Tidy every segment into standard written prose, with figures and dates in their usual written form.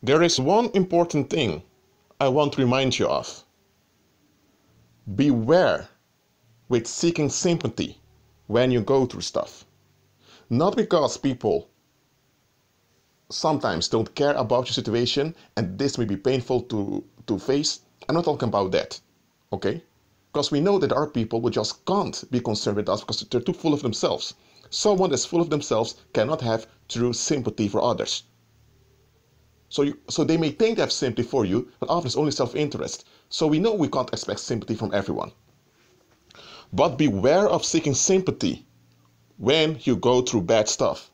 There is one important thing I want to remind you of. Beware with seeking sympathy when you go through stuff. Not because people sometimes don't care about your situation and this may be painful to face. I'm not talking about that, okay? Because we know that there are people who just can't be concerned with us because they're too full of themselves. Someone that's full of themselves cannot have true sympathy for others. So they may think they have sympathy for you, but often it's only self-interest. So we know we can't expect sympathy from everyone. But beware of seeking sympathy when you go through bad stuff.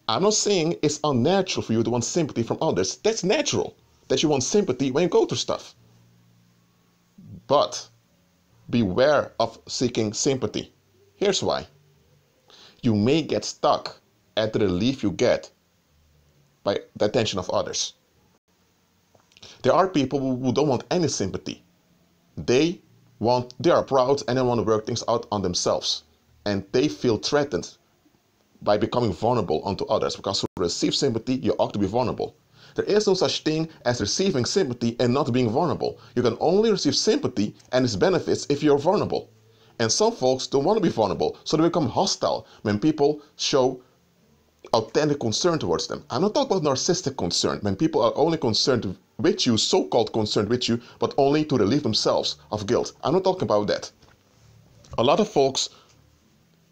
I'm not saying it's unnatural for you to want sympathy from others. That's natural, that you want sympathy when you go through stuff. But beware of seeking sympathy. Here's why. You may get stuck at the relief you get by the attention of others. There are people who don't want any sympathy. They are proud and they want to work things out on themselves. And they feel threatened by becoming vulnerable unto others. Because to receive sympathy, you ought to be vulnerable. There is no such thing as receiving sympathy and not being vulnerable. You can only receive sympathy and its benefits if you're vulnerable. And some folks don't want to be vulnerable, so they become hostile when people show authentic concern towards them. I'm not talking about narcissistic concern, when people are only concerned with you, so-called concerned with you, but only to relieve themselves of guilt. I'm not talking about that. A lot of folks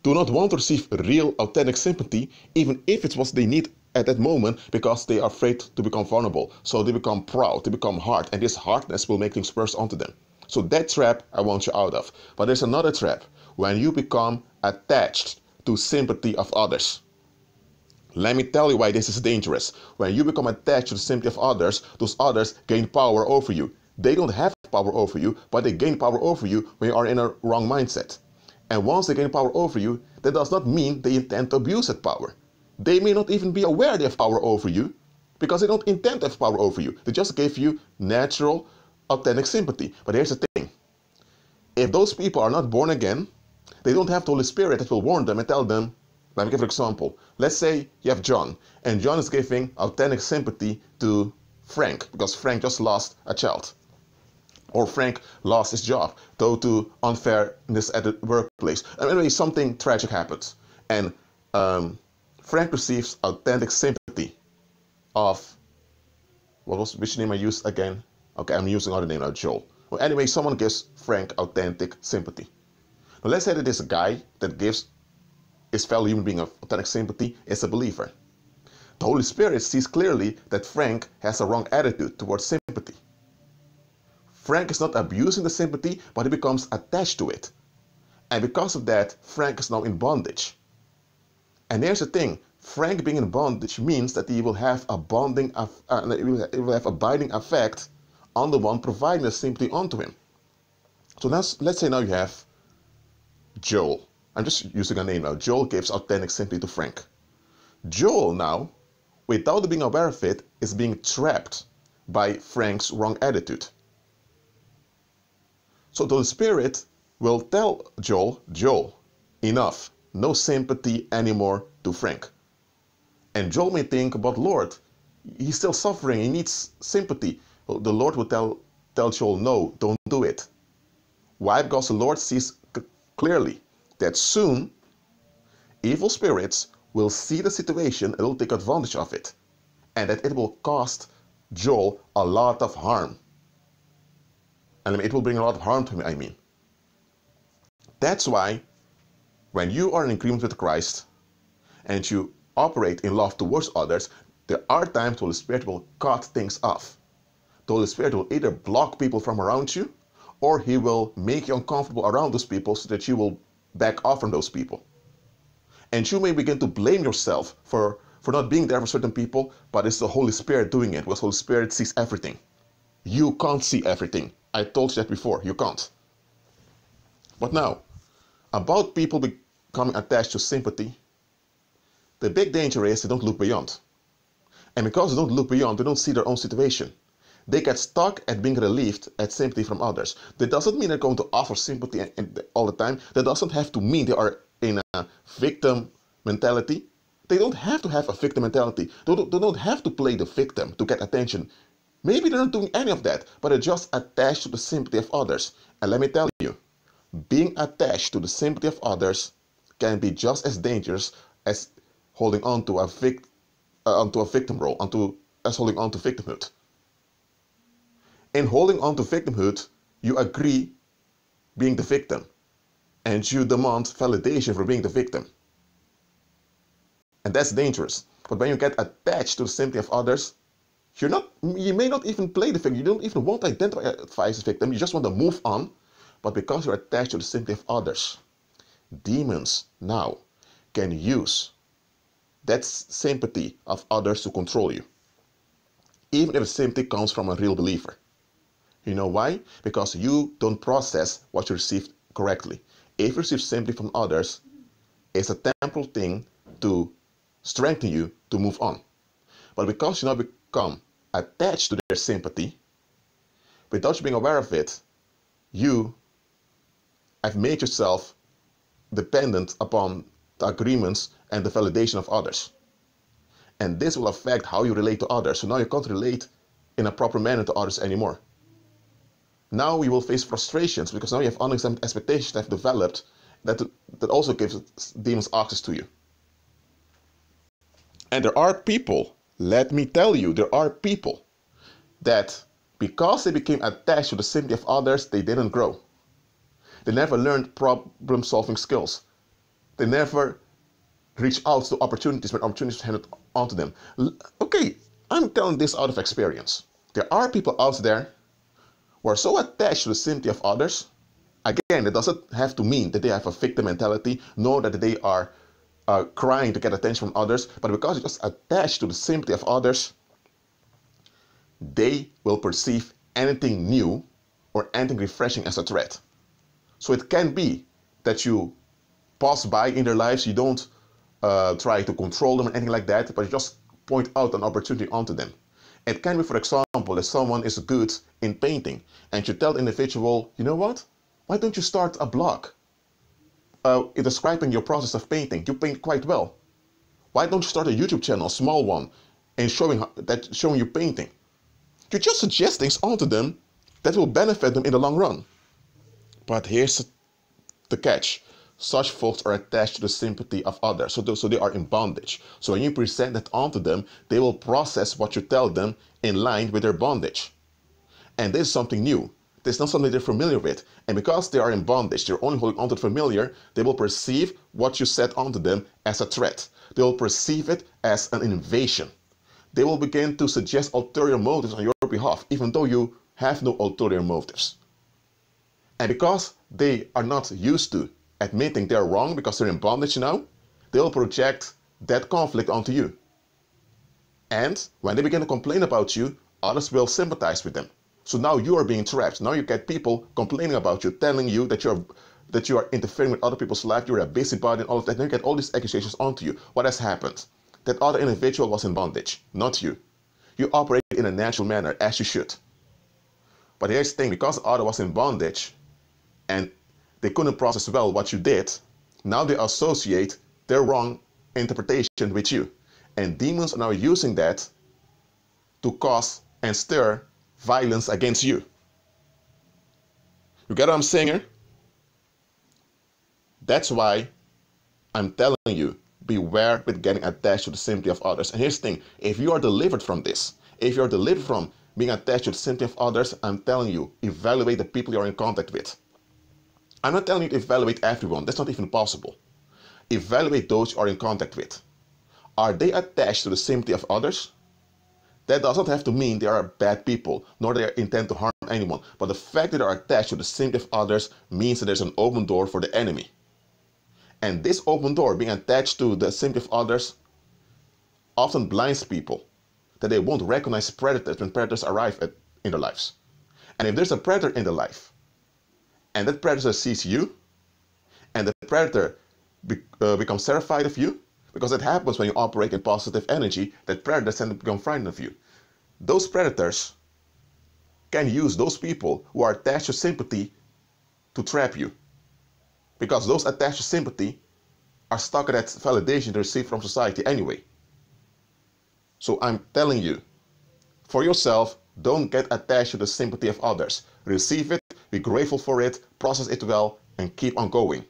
do not want to receive real, authentic sympathy, even if it's what they need at that moment, because they are afraid to become vulnerable. So they become proud, they become hard, and this hardness will make things worse onto them. So that trap I want you out of. But there's another trap, when you become attached to sympathy of others. Let me tell you why this is dangerous. When you become attached to the sympathy of others, those others gain power over you. They don't have power over you, but they gain power over you when you are in a wrong mindset. And once they gain power over you, that does not mean they intend to abuse that power. They may not even be aware they have power over you, because they don't intend to have power over you. They just gave you natural, authentic sympathy. But here's the thing. If those people are not born again, they don't have the Holy Spirit that will warn them and tell them. Let me give an example. Let's say you have John, and John is giving authentic sympathy to Frank, because Frank just lost a child. Or Frank lost his job due to unfairness at the workplace. And anyway, something tragic happens. And Frank receives authentic sympathy of, which name I used again? Okay, I'm using other name now, Joel. Well, anyway, someone gives Frank authentic sympathy. Now let's say that this guy that gives his fellow human being authentic sympathy is a believer. The Holy Spirit sees clearly that Frank has a wrong attitude towards sympathy. Frank is not abusing the sympathy, but he becomes attached to it. And because of that, Frank is now in bondage. And here's the thing, Frank being in bondage means that he will have a he will have abiding effect on the one providing the sympathy onto him. So let's say now you have Joel. I'm just using a name now. Joel gives authentic sympathy to Frank. Joel now, without being aware of it, is being trapped by Frank's wrong attitude. So the Holy Spirit will tell Joel, enough, no sympathy anymore to Frank. And Joel may think, but Lord, he's still suffering, he needs sympathy. Well, the Lord will tell Joel, no, don't do it. Why? Because the Lord sees clearly that soon evil spirits will see the situation and will take advantage of it. And that it will cost Joel a lot of harm. And it will bring a lot of harm to him, I mean. That's why when you are in agreement with Christ and you operate in love towards others, there are times the Holy Spirit will cut things off. The Holy Spirit will either block people from around you, or he will make you uncomfortable around those people so that you will back off from those people. And you may begin to blame yourself for not being there for certain people, but it's the Holy Spirit doing it, because the Holy Spirit sees everything. You can't see everything. I told you that before, you can't. But now, about people becoming attached to sympathy, the big danger is they don't look beyond. And because they don't look beyond, they don't see their own situation. They get stuck at being relieved at sympathy from others. That doesn't mean they're going to offer sympathy all the time. That doesn't have to mean they are in a victim mentality. They don't have to have a victim mentality. They don't have to play the victim to get attention. Maybe they're not doing any of that, but they're just attached to the sympathy of others. And let me tell you, being attached to the sympathy of others can be just as dangerous as holding on to onto a victim role, as holding on to victimhood. In holding on to victimhood, you agree being the victim, and you demand validation for being the victim. And that's dangerous. But when you get attached to the sympathy of others, you may not even play the victim. You don't even want to identify as a victim. You just want to move on. But because you're attached to the sympathy of others, demons now can use that sympathy of others to control you. Even if the sympathy comes from a real believer. You know why? Because you don't process what you received correctly. If you receive sympathy from others, it's a temporal thing to strengthen you to move on. But because you now become attached to their sympathy, without you being aware of it, you have made yourself dependent upon the agreements and the validation of others. And this will affect how you relate to others. So now you can't relate in a proper manner to others anymore. Now you will face frustrations because now you have unexamined expectations that have developed that also gives demons access to you. And there are people, let me tell you, there are people that because they became attached to the sympathy of others, they didn't grow. They never learned problem-solving skills. They never reached out to opportunities when opportunities were handed onto them. Okay, I'm telling this out of experience. There are people out there who are so attached to the sympathy of others. Again, it doesn't have to mean that they have a victim mentality, nor that they are crying to get attention from others, but because they're just attached to the sympathy of others, they will perceive anything new or anything refreshing as a threat. So it can be that you pass by in their lives, you don't try to control them or anything like that, but you just point out an opportunity onto them. It can be, for example, that someone is good in painting and you tell the individual, you know what, why don't you start a blog describing your process of painting? You paint quite well. Why don't you start a YouTube channel, a small one, and showing you painting? You just suggest things onto them that will benefit them in the long run. But here's the catch. Such folks are attached to the sympathy of others, so they are in bondage. So when you present that onto them, they will process what you tell them in line with their bondage. And this is something new. This is not something they're familiar with. And because they are in bondage, they're only holding on to the familiar, they will perceive what you said onto them as a threat. They will perceive it as an invasion. They will begin to suggest ulterior motives on your behalf, even though you have no ulterior motives. And because they are not used to admitting they're wrong because they're in bondage now, they will project that conflict onto you. And when they begin to complain about you, others will sympathize with them. So now you are being trapped. Now you get people complaining about you, telling you that you are interfering with other people's life, you're a busybody and all of that. Then you get all these accusations onto you. What has happened? That other individual was in bondage, not you. You operate in a natural manner, as you should. But here's the thing, because the other was in bondage and they couldn't process well what you did, now they associate their wrong interpretation with you. And demons are now using that to cause and stir violence against you. You get what I'm saying here? That's why I'm telling you, beware with getting attached to the sympathy of others. And here's the thing, if you are delivered from this, if you're delivered from being attached to the sympathy of others, I'm telling you, evaluate the people you're in contact with. I'm not telling you to evaluate everyone. That's not even possible. Evaluate those you are in contact with. Are they attached to the sympathy of others? That doesn't have to mean they are bad people, nor they intend to harm anyone. But the fact that they are attached to the sympathy of others means that there's an open door for the enemy. And this open door, being attached to the sympathy of others, often blinds people, that they won't recognize predators when predators arrive in their lives. And if there's a predator in their life, and that predator sees you, and the predator becomes terrified of you, because it happens when you operate in positive energy, that predators tend to become frightened of you. Those predators can use those people who are attached to sympathy to trap you. Because those attached to sympathy are stuck at that validation they receive from society anyway. So I'm telling you, for yourself, don't get attached to the sympathy of others. Receive it, be grateful for it, process it well, and keep on going.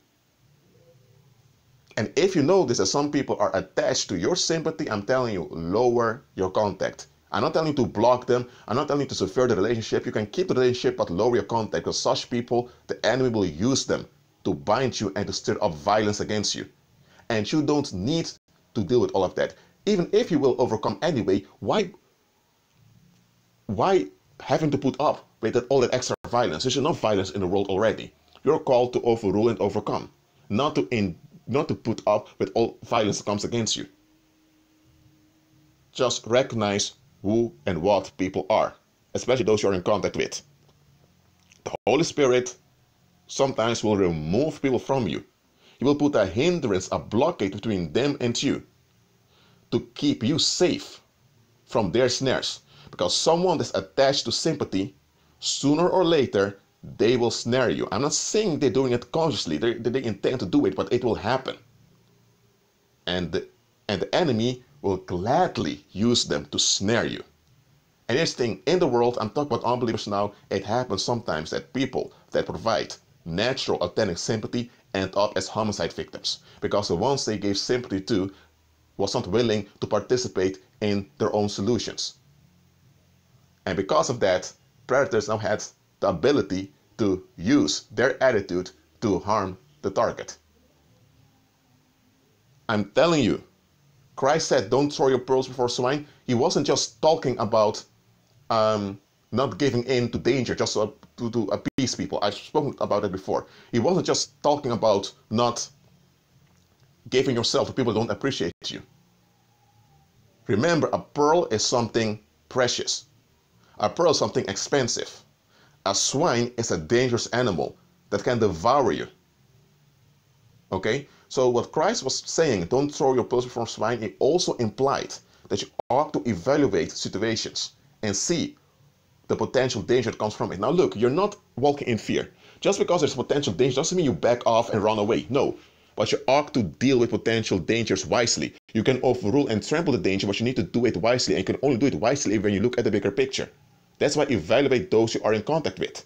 And if you notice that some people are attached to your sympathy, I'm telling you, lower your contact. I'm not telling you to block them. I'm not telling you to sever the relationship. You can keep the relationship, but lower your contact, because such people, the enemy will use them to bind you and to stir up violence against you. And you don't need to deal with all of that. Even if you will overcome anyway, why having to put up with all that extra violence? There's enough violence in the world already. You're called to overrule and overcome, not to put up with all violence that comes against you. Just recognize who and what people are, especially those you're in contact with. The Holy Spirit sometimes will remove people from you. He will put a hindrance, a blockade between them and you to keep you safe from their snares. Because someone that's attached to sympathy, sooner or later, they will snare you. I'm not saying they're doing it consciously. They intend to do it, but it will happen. And the enemy will gladly use them to snare you. And this thing in the world, I'm talking about unbelievers now, it happens sometimes that people that provide natural, authentic sympathy end up as homicide victims. Because the ones they gave sympathy to was not willing to participate in their own solutions. And because of that, predators now had the ability to use their attitude to harm the target. I'm telling you, Christ said, don't throw your pearls before swine. He wasn't just talking about not giving in to danger just to appease people. I've spoken about it before. He wasn't just talking about not giving yourself to people who don't appreciate you. Remember, a pearl is something precious. A pearl is something expensive. A swine is a dangerous animal that can devour you. Okay? So what Christ was saying, don't throw your pearls before swine, it also implied that you ought to evaluate situations and see the potential danger that comes from it. Now look, you're not walking in fear. Just because there's potential danger doesn't mean you back off and run away. No. But you ought to deal with potential dangers wisely. You can overrule and trample the danger, but you need to do it wisely. And you can only do it wisely when you look at the bigger picture. That's why evaluate those you are in contact with.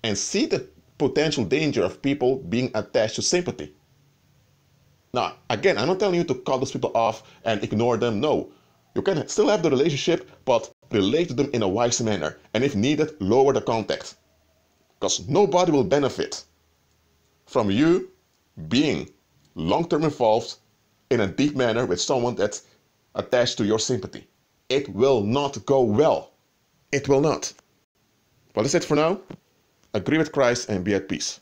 And see the potential danger of people being attached to sympathy. Now, again, I'm not telling you to cut those people off and ignore them. No. You can still have the relationship, but relate to them in a wise manner. And if needed, lower the contact. Because nobody will benefit from you being long-term involved in a deep manner with someone that's attached to your sympathy. It will not go well. It will not. Well, that's it for now. Agree with Christ and be at peace.